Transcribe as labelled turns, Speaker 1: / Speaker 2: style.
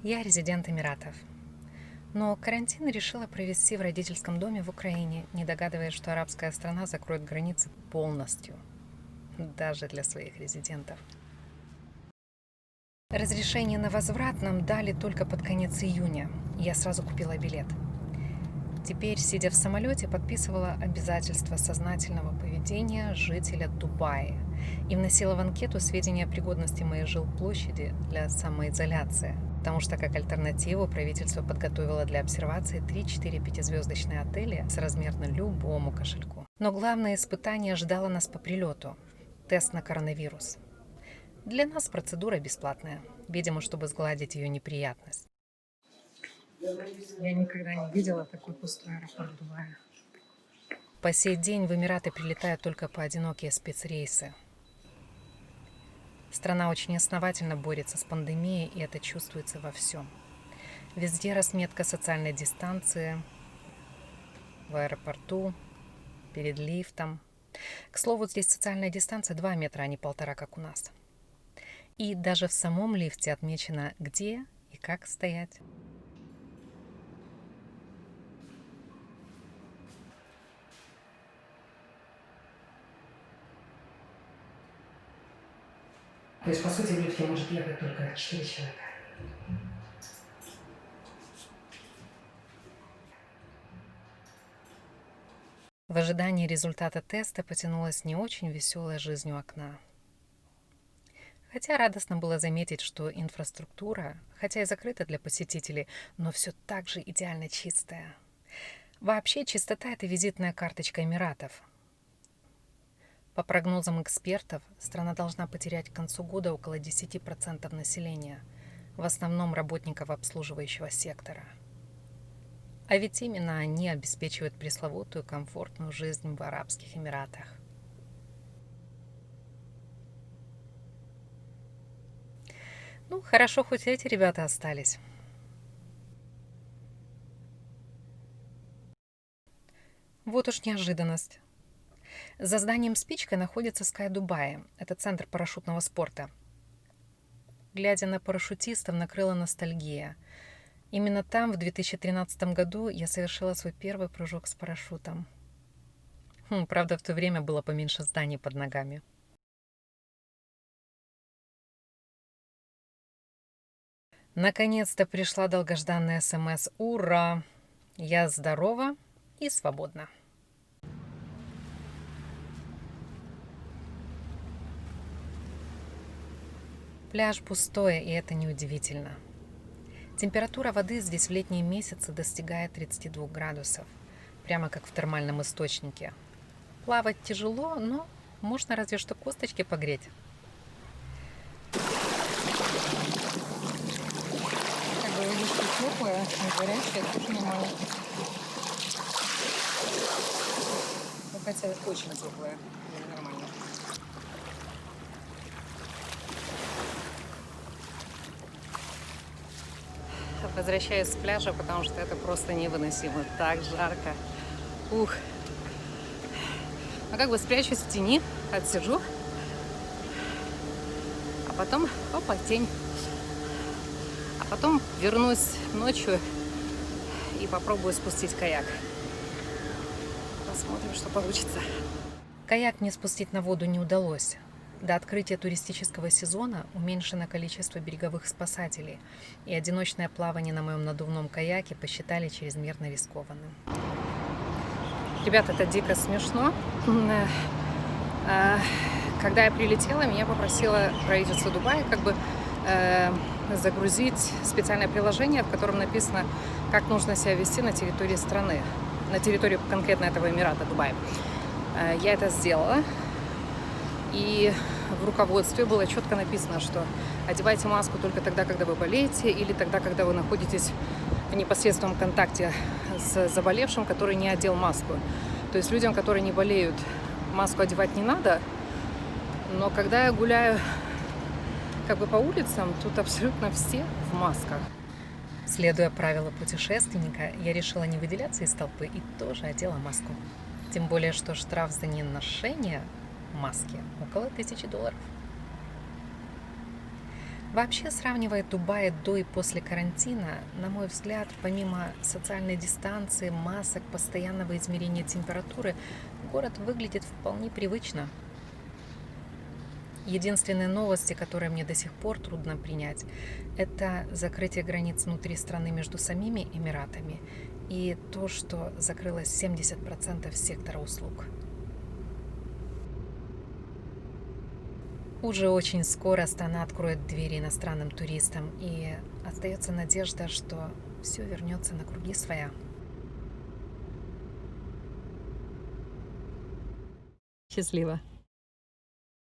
Speaker 1: Я резидент Эмиратов. Но карантин решила провести в родительском доме в Украине, не догадываясь, что арабская страна закроет границы полностью, даже для своих резидентов. Разрешение на возврат нам дали только под конец июня. Я сразу купила билет. Теперь, сидя в самолете, подписывала обязательства сознательного поведения жителя Дубая и вносила в анкету сведения о пригодности моей жилплощади для самоизоляции, потому что как альтернативу правительство подготовило для обсервации 3-4 пятизвездочные отели соразмерно любому кошельку. Но главное испытание ждало нас по прилету – тест на коронавирус. Для нас процедура бесплатная, видимо, чтобы сгладить ее неприятность. Я никогда не видела такой пустой аэропорт Дубая. По сей день в Эмираты прилетают только поодинокие спецрейсы. Страна очень основательно борется с пандемией, и это чувствуется во всем. Везде разметка социальной дистанции, в аэропорту, перед лифтом. К слову, здесь социальная дистанция 2 метра, а не 1,5, как у нас. И даже в самом лифте отмечено, где и как стоять. То есть, по сути, в лифте может ехать только 4 человека. В ожидании результата теста потянулась не очень веселая жизнь у окна. Хотя радостно было заметить, что инфраструктура, хотя и закрыта для посетителей, но все так же идеально чистая. Вообще, чистота – это визитная карточка Эмиратов. По прогнозам экспертов, страна должна потерять к концу года около 10% населения, в основном работников обслуживающего сектора. А ведь именно они обеспечивают пресловутую комфортную жизнь в Арабских Эмиратах. Ну, хорошо, хоть эти ребята остались. Вот уж неожиданность. За зданием «Спичка» находится Sky Dubai. Это центр парашютного спорта. Глядя на парашютистов, накрыла ностальгия. Именно там, в 2013 году, я совершила свой первый прыжок с парашютом. Правда, в то время было поменьше зданий под ногами. Наконец-то пришла долгожданная СМС. Ура! Я здорова и свободна. Пляж пустой, и это неудивительно. Температура воды здесь в летние месяцы достигает 32 градусов, прямо как в термальном источнике. Плавать тяжело, но можно разве что косточки погреть. Как бы водичка теплая, не горячая, тоже нормально. Ну, хотя очень теплая, нормально. Возвращаюсь с пляжа, потому что это просто невыносимо. Так жарко. Ух. Ну, как бы спрячусь в тени, отсижу. А потом, опа, тень. А потом вернусь ночью и попробую спустить каяк. Посмотрим, что получится. Каяк мне спустить на воду не удалось. До открытия туристического сезона уменьшено количество береговых спасателей, и одиночное плавание на моем надувном каяке посчитали чрезмерно рискованным. Ребята, это дико смешно. Когда я прилетела, меня попросило правительство Дубая загрузить специальное приложение, в котором написано, как нужно себя вести на территории страны, на территории конкретно этого Эмирата Дубай. Я это сделала. И в руководстве было четко написано, что одевайте маску только тогда, когда вы болеете, или тогда, когда вы находитесь в непосредственном контакте с заболевшим, который не одел маску. То есть людям, которые не болеют, маску одевать не надо. Но когда я гуляю по улицам, тут абсолютно все в масках. Следуя правилам путешественника, я решила не выделяться из толпы и тоже одела маску. Тем более, что штраф за неношение маски около $1000. Вообще, сравнивая Дубай до и после карантина, на мой взгляд, помимо социальной дистанции, масок, постоянного измерения температуры, город выглядит вполне привычно. Единственные новости, которые мне до сих пор трудно принять, это закрытие границ внутри страны между самими Эмиратами и то, что закрылось 70% сектора услуг. Уже очень скоро страна откроет двери иностранным туристам, и остается надежда, что все вернется на круги своя. Счастливо!